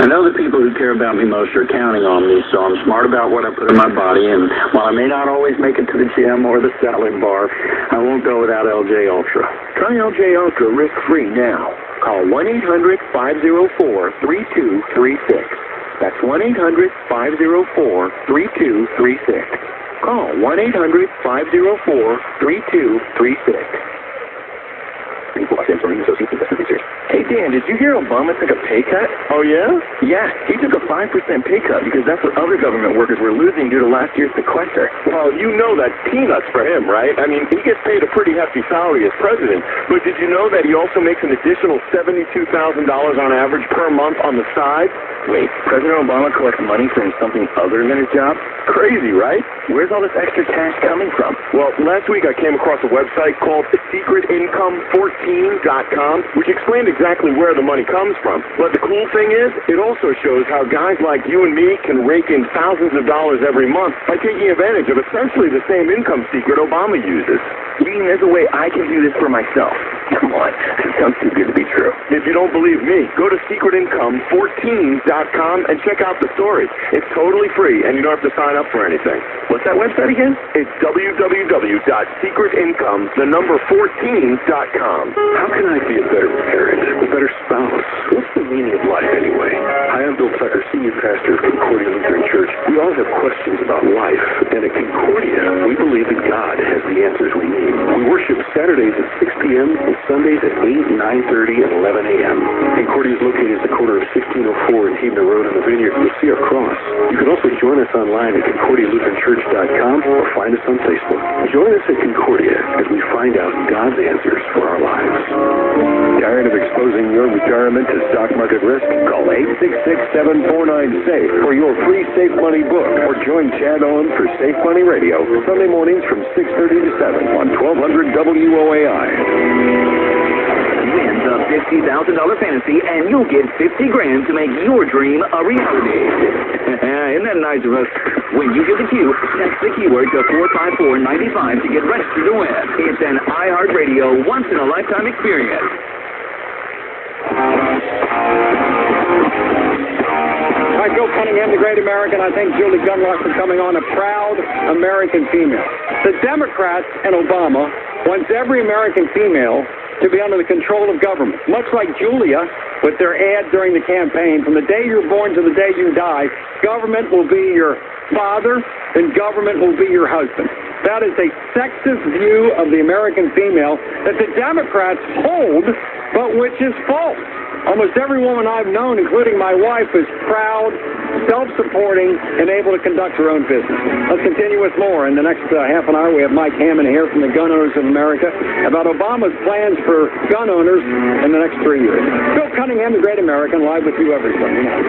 I know the people who care about me most are counting on me, so I'm smart about what I put in my body, and while I may not always make it to the gym or the salad bar, I won't go without LJ Ultra. Try LJ Ultra risk-free now. Call 1-800-504-3236. That's 1-800-504-3236. Call 1-800-504-3236. Hey, Dan, did you hear Obama took a pay cut? Oh, yeah? Yeah, he took a 5% pay cut because that's what other government workers were losing due to last year's sequester. Well, you know that's peanuts for him, right? I mean, he gets paid a pretty hefty salary as president, but did you know that he also makes an additional $72,000 on average per month on the side? Wait, President Obama collects money from something other than his job? Crazy, right? Where's all this extra cash coming from? Well, last week I came across a website called SecretIncome14.com, which explained exactly where the money comes from. But the cool thing is, it also shows how guys like you and me can rake in thousands of dollars every month by taking advantage of essentially the same income secret Obama uses. You mean there's a way I can do this for myself? Come on, it sounds too good to be true. If you don't believe me, go to SecretIncome14.com and check out the story. It's totally free, and you don't have to sign up for anything. What's that website again? It's www.secretincome14.com. How can I be a better parent, a better spouse? What's the meaning of life anyway? Hi, I'm Bill Tucker, Senior Pastor of Concordia Lutheran Church. We all have questions about life, and at Concordia, we believe that God has the answers we need. We worship Saturdays at 6 p.m. and Sundays at 8, 9:30, and 11 a.m. Concordia is located at the corner of 1604 and Hebner Road in the Vineyard. You'll see our cross. You can also join us online at ConcordiaLutheranChurch.com or find us on Facebook. Join us at Concordia as we find out God's answers for our lives. Tired of exposing your retirement to stock market risk? Call 866-749-SAFE for your free Safe Money book, or join Chad Owen for Safe Money Radio Sunday mornings from 6:30 to 7 on 1200 WOAI. Win the $50,000 fantasy, and you'll get $50,000 to make your dream a reality. Isn't that nice of us? When you get the cue, text the keyword to 45495 to get registered to win. It's an iHeartRadio once-in-a-lifetime experience. All right, Bill Cunningham, the great American. I thank Julie Gunlock for coming on, a proud American female. The Democrats and Obama wants every American female to be under the control of government. Much like Julia, with their ad during the campaign, from the day you're born to the day you die, government will be your father and government will be your husband. That is a sexist view of the American female that the Democrats hold, but which is false. Almost every woman I've known, including my wife, is proud, self-supporting, and able to conduct her own business. Let's continue with more. In the next half an hour, we have Mike Hammond here from the Gun Owners of America about Obama's plans for gun owners in the next 3 years. Bill Cunningham, the great American, live with you every Sunday night.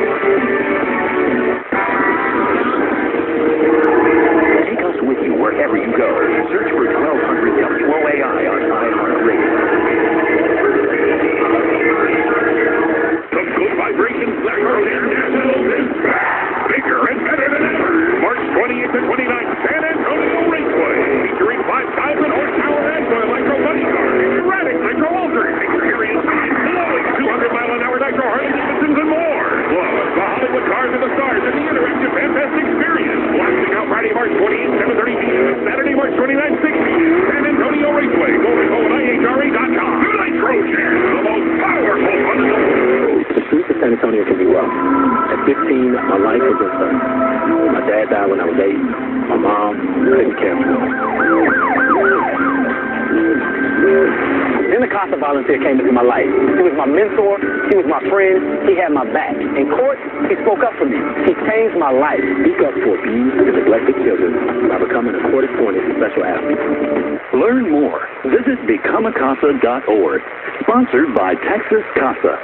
Take us with you wherever you go. Search for 1200 WOAI on iHeartRadio. The Good Vibrations Black Earl International is back, bigger and better than ever. March 20th and 29th, San Antonio Raceway, featuring 5,000 horsepower Agro Electro Buddy Cars, Radix Nitro Ultras, experience blowing 200-mile-an-hour Nitro Harley Davidsons and more. Plus, the Hollywood Cars of the Stars and the interactive Fantastic Experience. Blasting out Friday, March 28th, 7:30 p.m. and Saturday, March 29th, 6 p.m. San Antonio Raceway. Go to IHRA.com. Nitro Jet, the most powerful fun in the world. The streets of San Antonio can be rough. At 15, my life was just my dad died when I was 8. My mom couldn't care for me. Then the Casa volunteer came into my life. He was my mentor. He was my friend. He had my back. In court, he spoke up for me. He changed my life. Speak up for abused and neglected children by becoming a court-appointed special athlete. Learn more. Visit BecomeACasa.org. Sponsored by Texas Casa.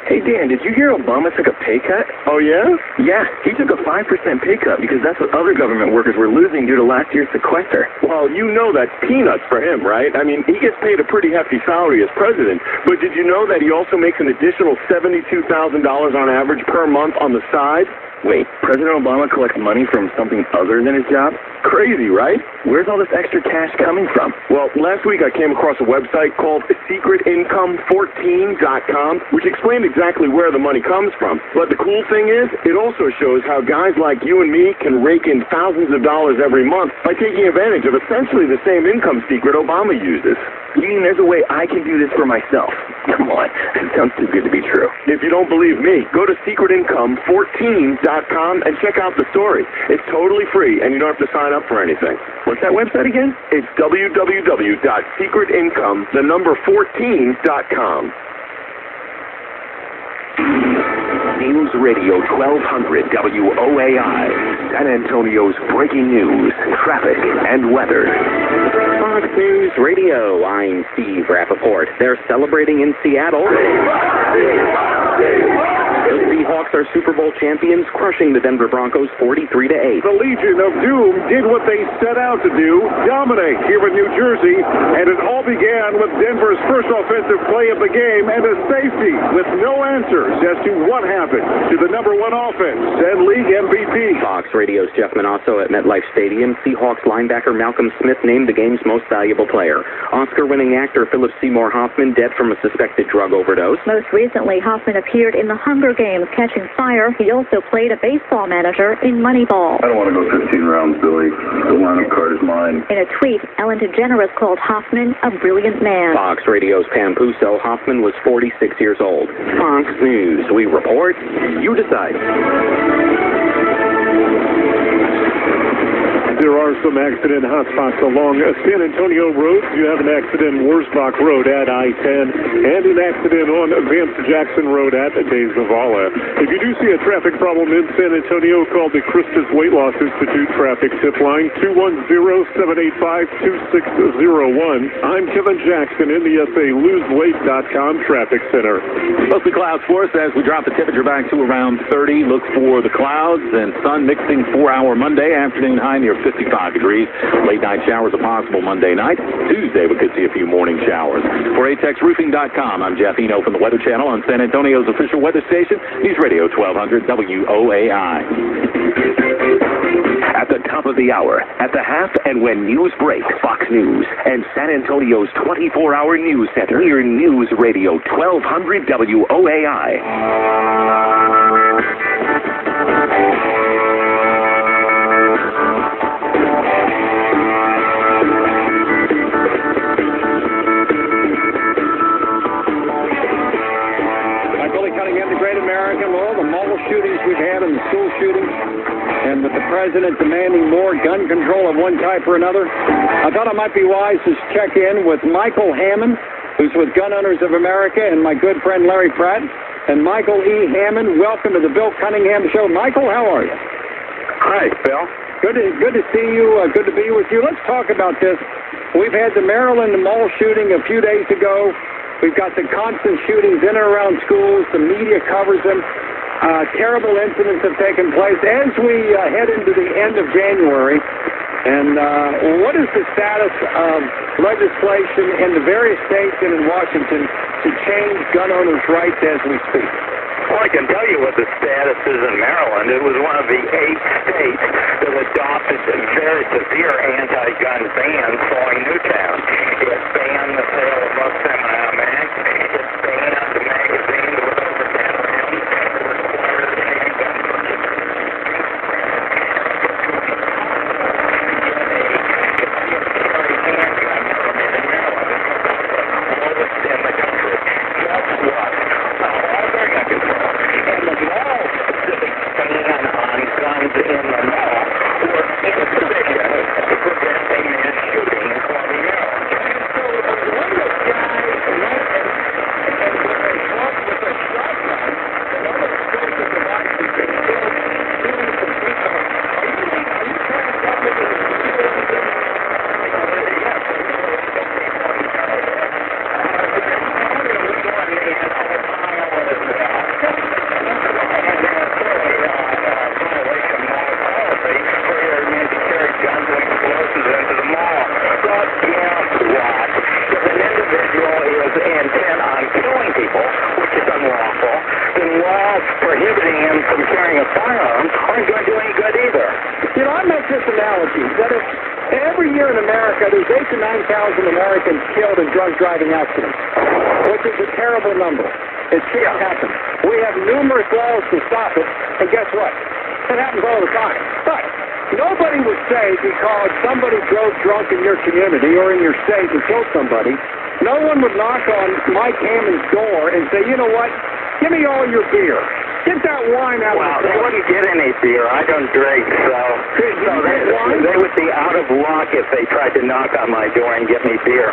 Hey, Dan, did you hear Obama took a pay cut? Oh, yeah? Yeah, he took a 5% pay cut because that's what other government workers were losing due to last year's sequester. Well, you know that's peanuts for him, right? I mean, he gets paid a pretty hefty salary as president, but did you know that he also makes an additional $72,000 on average per month on the side? Wait, President Obama collects money from something other than his job? Crazy, right? Where's all this extra cash coming from? Well, last week I came across a website called SecretIncome14.com, which explained exactly where the money comes from. But the cool thing is, it also shows how guys like you and me can rake in thousands of dollars every month by taking advantage of essentially the same income secret Obama uses. You mean there's a way I can do this for myself? Come on, it sounds too good to be true. If you don't believe me, go to SecretIncome14.com and check out the story. It's totally free, and you don't have to sign up for anything. What's that website again? It's www.secretincome14.com. News Radio 1200 WOAI, San Antonio's breaking news, traffic, and weather. Fox News Radio, I'm Steve Rappaport. They're celebrating in Seattle. The Seahawks are Super Bowl champions, crushing the Denver Broncos 43-8. The Legion of Doom did what they set out to do, dominate here in New Jersey, and it all began with Denver's first offensive play of the game and a safety with no answers as to what happened to the number one offense and league MVP. Fox Radio's Jeff Manasso at MetLife Stadium. Seahawks linebacker Malcolm Smith named the game's most valuable player. Oscar-winning actor Philip Seymour Hoffman dead from a suspected drug overdose. Most recently, Hoffman appeared in the Hunger Games Catching Fire. He also played a baseball manager in Moneyball. I don't want to go 15 rounds, Billy. The lineup card is mine. In a tweet, Ellen DeGeneres called Hoffman a brilliant man. Fox Radio's Pam Puso. Hoffman was 46 years old. Fox News. We report. You decide. There are some accident hotspots along San Antonio Road. You have an accident in Wurzbach Road at I-10 and an accident on Vance Jackson Road at Days Zavala. If you do see a traffic problem in San Antonio, call the Christus Weight Loss Institute traffic tip line 210-785-2601. I'm Kevin Jackson in the SALoseWeight.com traffic center. Mostly clouds for us as we drop the temperature back to around 30. Look for the clouds and sun mixing 4-hour Monday afternoon high near 55 degrees. Late night showers are possible Monday night. Tuesday we could see a few morning showers. For ATEXRoofing.com, I'm Jeff Eno from the Weather Channel on San Antonio's official weather station, News Radio 1200 WOAI. At the top of the hour, at the half, and when news breaks, Fox News and San Antonio's 24-hour news center. We're News Radio 1200 WOAI. Shootings we've had and the school shootings, and with the president demanding more gun control of one type or another, I thought it might be wise to check in with Michael Hammond, who's with Gun Owners of America, and my good friend Larry Pratt. And Michael E. Hammond, welcome to the Bill Cunningham Show. Michael, how are you? Hi, Phil. Good to see you. Good to be with you. Let's talk about this. We've had the Maryland mall shooting a few days ago. We've got the constant shootings in and around schools. The media covers them. Terrible incidents have taken place as we head into the end of January. And what is the status of legislation in the various states and in Washington to change gun owners' rights as we speak? Well, I can tell you what the status is in Maryland. It was one of the 8 states that adopted very severe anti-gun bans following Newtown. It banned the sale of semi-automatic mags. It banned the magazines with over 10 rounds. laws prohibiting him from carrying a firearm aren't going to do any good either. You know, I make this analogy that if every year in America there's 8,000 to 9,000 Americans killed in drunk driving accidents, which is a terrible number. It shouldn't happen. We have numerous laws to stop it, and guess what? It happens all the time. But nobody would say because somebody drove drunk in your community or in your state and killed somebody, no one would knock on Mike Hammond's door and say, you know what, give me all your beer. Get that wine out Well, of the they wouldn't get any beer. I don't drink, so they would be out of luck if they tried to knock on my door and get me beer.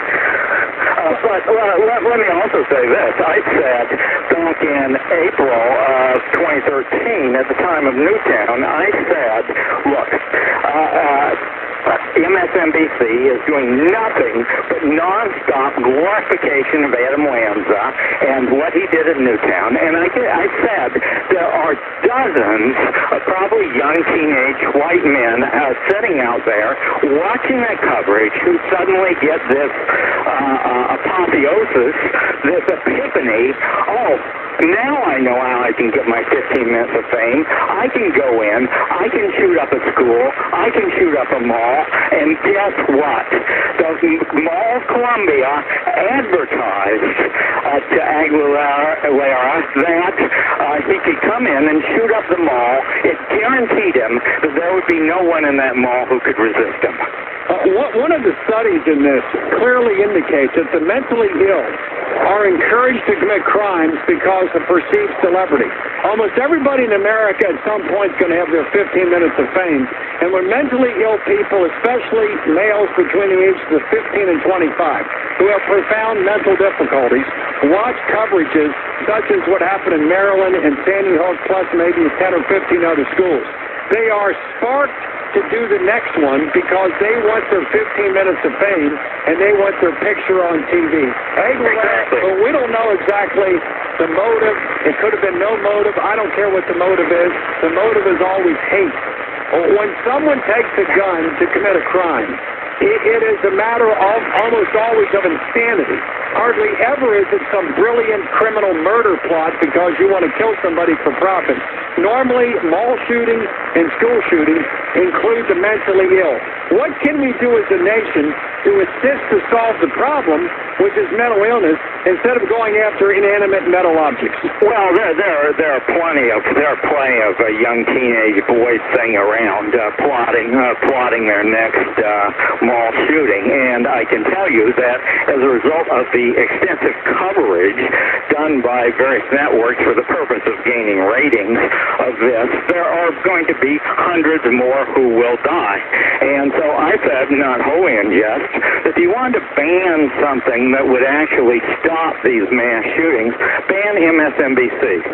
But let me also say this. I said back in April of 2013, at the time of Newtown, I said, look, MSNBC is doing nothing but nonstop glorification of Adam Lanza and what he did at Newtown. And I said there are dozens of probably young teenage white men sitting out there watching that coverage who suddenly get this apotheosis, this epiphany. Oh, now I know how I can get my 15 minutes of fame. I can go in, I can shoot up a school, I can shoot up a mall, and guess what? The Mall of Columbia advertised to Aguilera that he could come in and shoot up the mall. It guaranteed him that there would be no one in that mall who could resist him. One of the studies in this clearly indicates that the mentally ill are encouraged to commit crimes because of perceived celebrity. Almost everybody in America at some point is going to have their 15 minutes of fame. And when mentally ill people, especially males between the ages of 15 and 25, who have profound mental difficulties, watch coverages such as what happened in Maryland and Sandy Hook, plus maybe 10 or 15 other schools, they are sparked to do the next one because they want their 15 minutes of fame and they want their picture on TV. Well, we don't know exactly the motive. It could have been no motive. I don't care what the motive is. The motive is always hate. When someone takes a gun to commit a crime, it is a matter of almost always of insanity. Hardly ever is it some brilliant criminal murder plot because you want to kill somebody for profit. Normally, mall shootings and school shootings include the mentally ill. What can we do as a nation to assist to solve the problem, which is mental illness, instead of going after inanimate metal objects? Well, there are plenty of young teenage boys sitting around plotting their next mall shooting, and I can tell you that as a result of the extensive coverage done by various networks for the purpose of gaining ratings of this, there are going to be hundreds more who will die. And so I said, not wholly in jest, that if you wanted to ban something that would actually stop these mass shootings, ban MSNBC.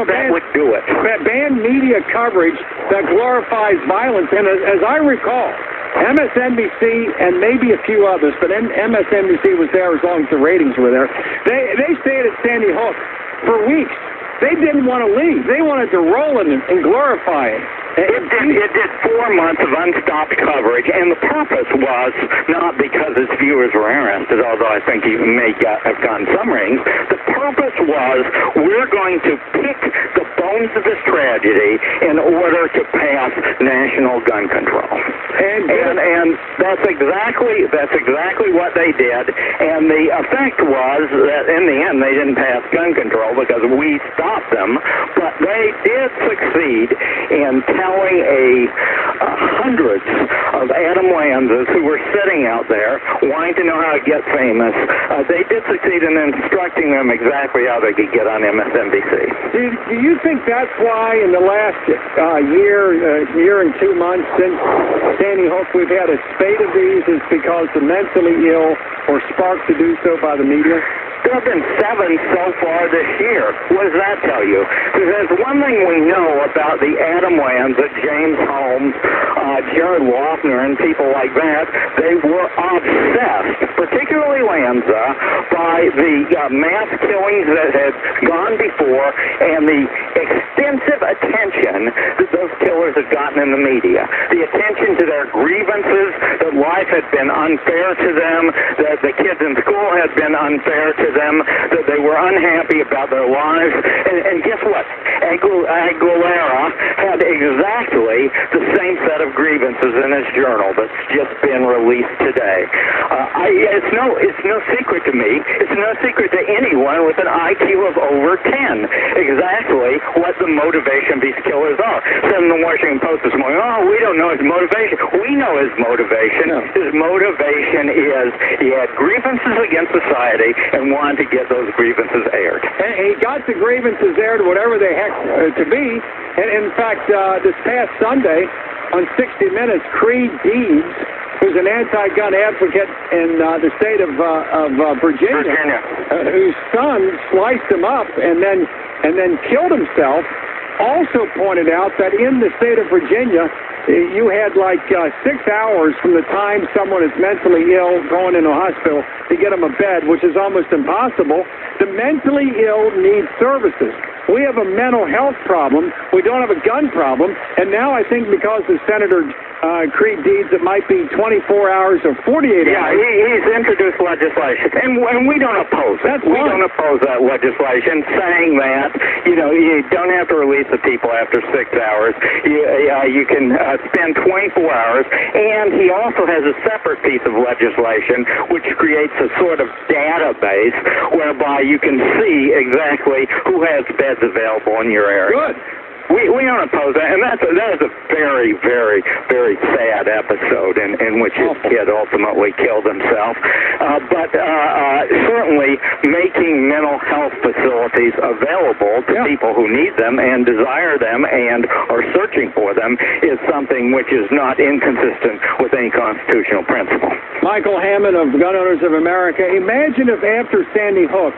That would do it. Ban media coverage that glorifies violence. And as I recall, MSNBC and maybe a few others, but MSNBC was there as long as the ratings were there. They stayed at Sandy Hook for weeks. They didn't want to leave. They wanted to roll it and glorify it. It did 4 months of unstopped coverage, and the purpose was not because its viewers were interested, although I think you may have gotten some ratings. The purpose was we're going to pick the bones of this tragedy in order to pass national gun control. And that's exactly what they did. And the effect was that in the end they didn't pass gun control because we stopped them, but they did succeed in telling hundreds of Adam Lanzas who were sitting out there wanting to know how to get famous. They did succeed in instructing them exactly how they could get on MSNBC. Do you think that's why in the last year and 2 months since Sandy Hook we've had a spate of these is because the mentally ill were sparked to do so by the media? There have been 7 so far this year. What does that tell you? Because there's one thing we know about the Adam Lanza, James Holmes, Jared Loughner, and people like that. They were obsessed, particularly Lanza, by the mass killings that had gone before and the extensive attention that those killers have gotten in the media. The attention to their grievances that life had been unfair to them, that the kids in school had been unfair to them, that they were unhappy about their lives. And guess what? Aguilera had exactly the same set of grievances in his journal that's just been released today. It's no secret to me. It's no secret to anyone with an IQ of over 10 exactly what the motivation of these killers are. Said in the Washington Post this morning, we don't know his motivation. We know his motivation. No. His motivation is he had grievances against society and wanted to get those grievances aired. And he got the grievances aired, whatever they heck to be. And in fact, this past Sunday on 60 Minutes, Creed Deeds, who's an anti-gun advocate in the state of Virginia. Whose son sliced him up and then killed himself, also pointed out that in the state of Virginia, you had like 6 hours from the time someone is mentally ill going into a hospital to get them a bed, which is almost impossible. The mentally ill need services. We have a mental health problem. We don't have a gun problem. And now I think because of Senator Creed Deeds, it might be 24 hours or 48 hours. Yeah, he's introduced legislation, and we don't oppose it. We don't oppose that legislation, saying that, you don't have to release the people after 6 hours. You can spend 24 hours, and he also has a separate piece of legislation which creates a sort of database whereby you can see exactly who has beds available in your area. Good. We don't oppose that, and that is a very, very, very sad episode in which his kid ultimately killed himself. But certainly making mental health facilities available to people who need them and desire them and are searching for them is something which is not inconsistent with any constitutional principle. Michael Hammond of Gun Owners of America, imagine if after Sandy Hook,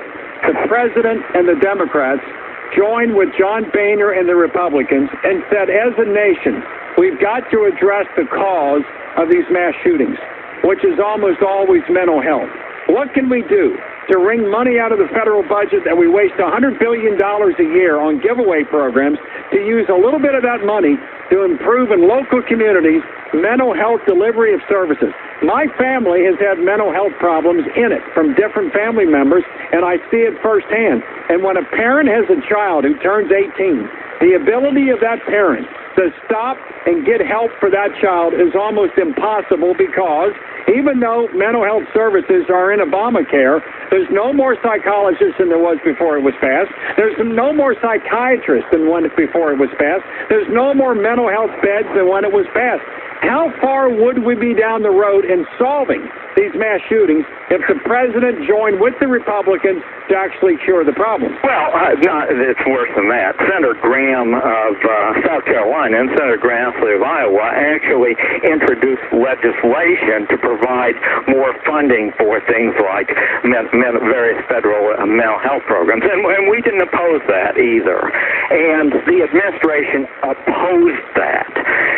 the president and the Democrats joined with John Boehner and the Republicans and said, as a nation, we've got to address the cause of these mass shootings, which is almost always mental health. What can we do to wring money out of the federal budget that we waste $100 billion a year on giveaway programs to use a little bit of that money to improve in local communities mental health delivery of services? My family has had mental health problems in it from different family members, and I see it firsthand. And when a parent has a child who turns 18, the ability of that parent to stop and get help for that child is almost impossible, because even though mental health services are in Obamacare, there's no more psychologists than there was before it was passed. There's no more psychiatrists than when before it was passed. There's no more mental health beds than when it was passed. How far would we be down the road in solving these mass shootings if the president joined with the Republicans to actually cure the problem? Well, it's worse than that. Senator Graham of South Carolina and Senator Grassley of Iowa actually introduced legislation to provide more funding for things like various federal mental health programs, and we didn't oppose that either. And the administration opposed that.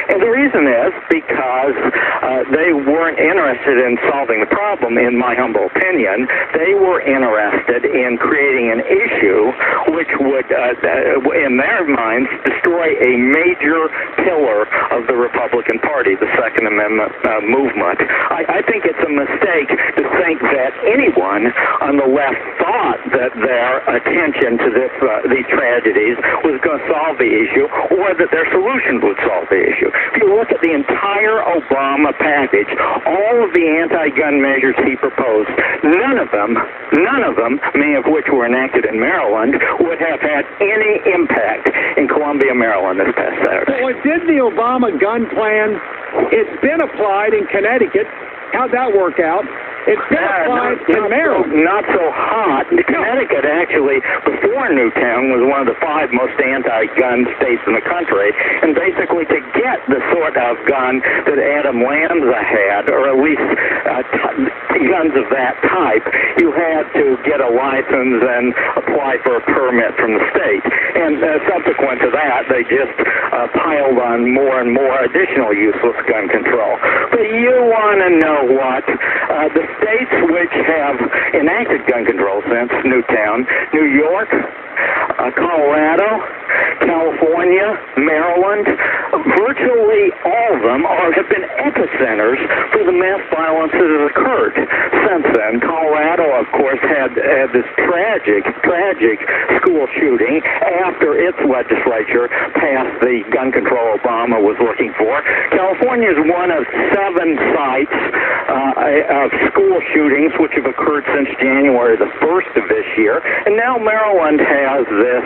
And the reason is because they weren't interested in solving the problem, in my humble opinion. They were interested in creating an issue which would, in their minds, destroy a major pillar of the Republican Party, the Second Amendment movement. I think it's a mistake to think that anyone on the left thought that their attention to these tragedies was going to solve the issue, or that their solutions would solve the issue. If you look at the entire Obama package, all of the anti-gun measures he proposed, none of them, many of which were enacted in Maryland, would have had any impact in Columbia, Maryland this past Saturday. Well, did the Obama gun plan, it's been applied in Connecticut. How'd that work out? It's been applied in Maryland. Not so hot. Connecticut, actually, before Newtown, was one of the 5 most anti-gun states in the country. And basically, to get the sort of gun that Adam Lanza had, or at least guns of that type, you had to get a license and apply for a permit from the state. And subsequent to that, they just piled on more and more additional useless gun control. But you want to know what? The states which have enacted gun control since Newtown, New York, Colorado, California, Maryland, virtually all of them them have been epicenters for the mass violence that has occurred since then. Colorado, of course, had this tragic school shooting after its legislature passed the gun control Obama was looking for. California is one of 7 sites of school shootings which have occurred since January the 1st of this year, and now Maryland has this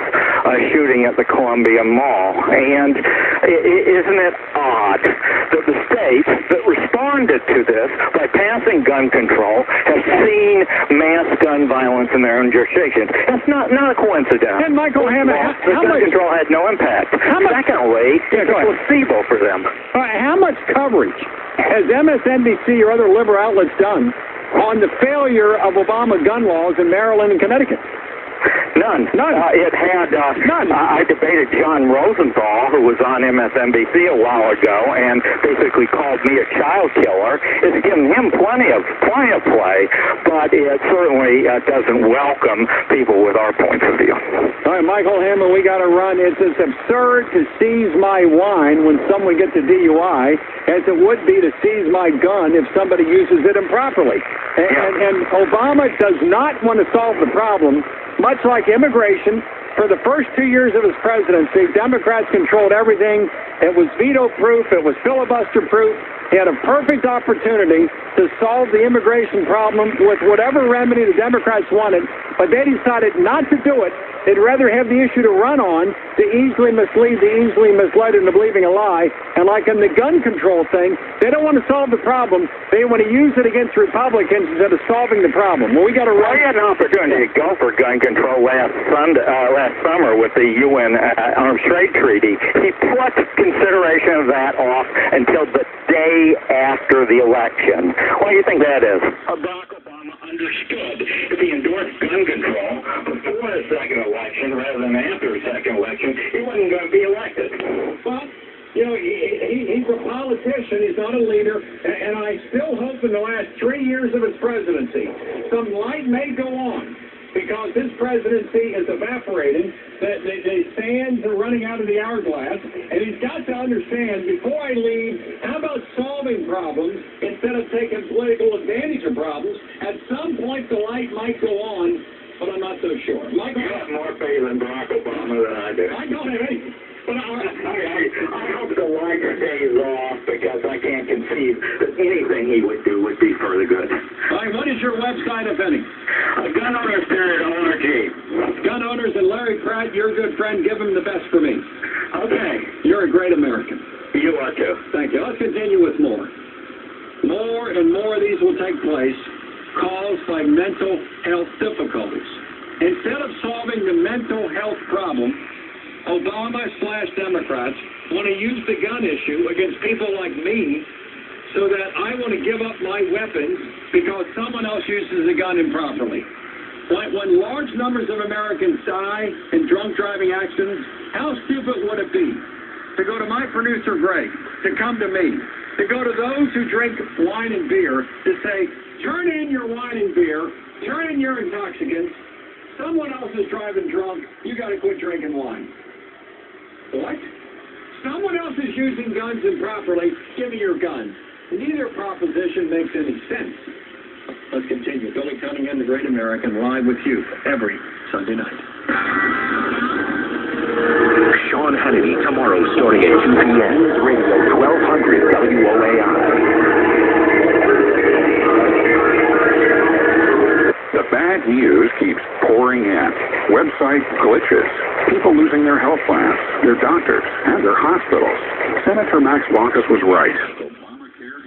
shooting at the Columbia Mall. And isn't it odd that the state that responded to this by passing gun control has seen mass gun violence in their own jurisdiction? That's not a coincidence. And Michael Hammond, gun control had no impact. Secondly, it's a placebo for them. How much coverage has MSNBC or other liberal outlets done on the failure of Obama gun laws in Maryland and Connecticut? None. It had none. I debated John Rosenthal, who was on MSNBC a while ago, and basically called me a child killer. It's given him plenty of play, but it certainly doesn't welcome people with our points of view. All right, Michael Hammond, we got to run. It's as absurd to seize my wine when someone gets a DUI as it would be to seize my gun if somebody uses it improperly. And Obama does not want to solve the problem. Much like immigration, for the first 2 years of his presidency, Democrats controlled everything. It was veto-proof. It was filibuster-proof. He had a perfect opportunity to solve the immigration problem with whatever remedy the Democrats wanted, but they decided not to do it. They'd rather have the issue to run on, to easily mislead, the easily misled into believing a lie. And like in the gun control thing, they don't want to solve the problem. They want to use it against Republicans instead of solving the problem. Well, we got to run. Well, he had an opportunity to go for gun control last summer with the UN Arms Trade Treaty. He put consideration of that off until the day after the election. What do you think that is? Barack Obama understood if he endorsed gun control before the second election rather than after the second election, he wasn't going to be elected. Well, you know, he's a politician. He's not a leader. And I still hope in the last 3 years of his presidency, some light may go on because his presidency is evaporating. The sands are running out of the hourglass. And he's got to understand, before I leave, how about solving problems instead of taking political advantage of problems? At some point, the light might go on, but I'm not so sure. You have more faith in Barack Obama than I do. I don't have anything. But I hope the light stays off because I can't conceive that anything he would do would be for the good. All right, what is your website, if any? GunOwners.org. Gun Owners and Larry Pratt, your good friend, give him the best for me. Okay. You're a great American. You are too. Thank you. Let's continue with more. More and more of these will take place caused by mental health difficulties. Instead of solving the mental health problem, Obama/Democrats want to use the gun issue against people like me so that I want to give up my weapons because someone else uses a gun improperly. When large numbers of Americans die in drunk driving accidents, how stupid would it be to go to my producer, Greg, to come to me, to go to those who drink wine and beer, to say, turn in your wine and beer, turn in your intoxicants, someone else is driving drunk, you got to quit drinking wine. What? Someone else is using guns improperly, give me your gun. Neither proposition makes any sense. Let's continue. Billy Cunningham, the Great American, live with you every Sunday night. Sean Hannity tomorrow starting at 2 p.m. Radio 1200 WOAI. The bad news keeps pouring in. Website glitches, people losing their health plans, their doctors, and their hospitals. Senator Max Baucus was right.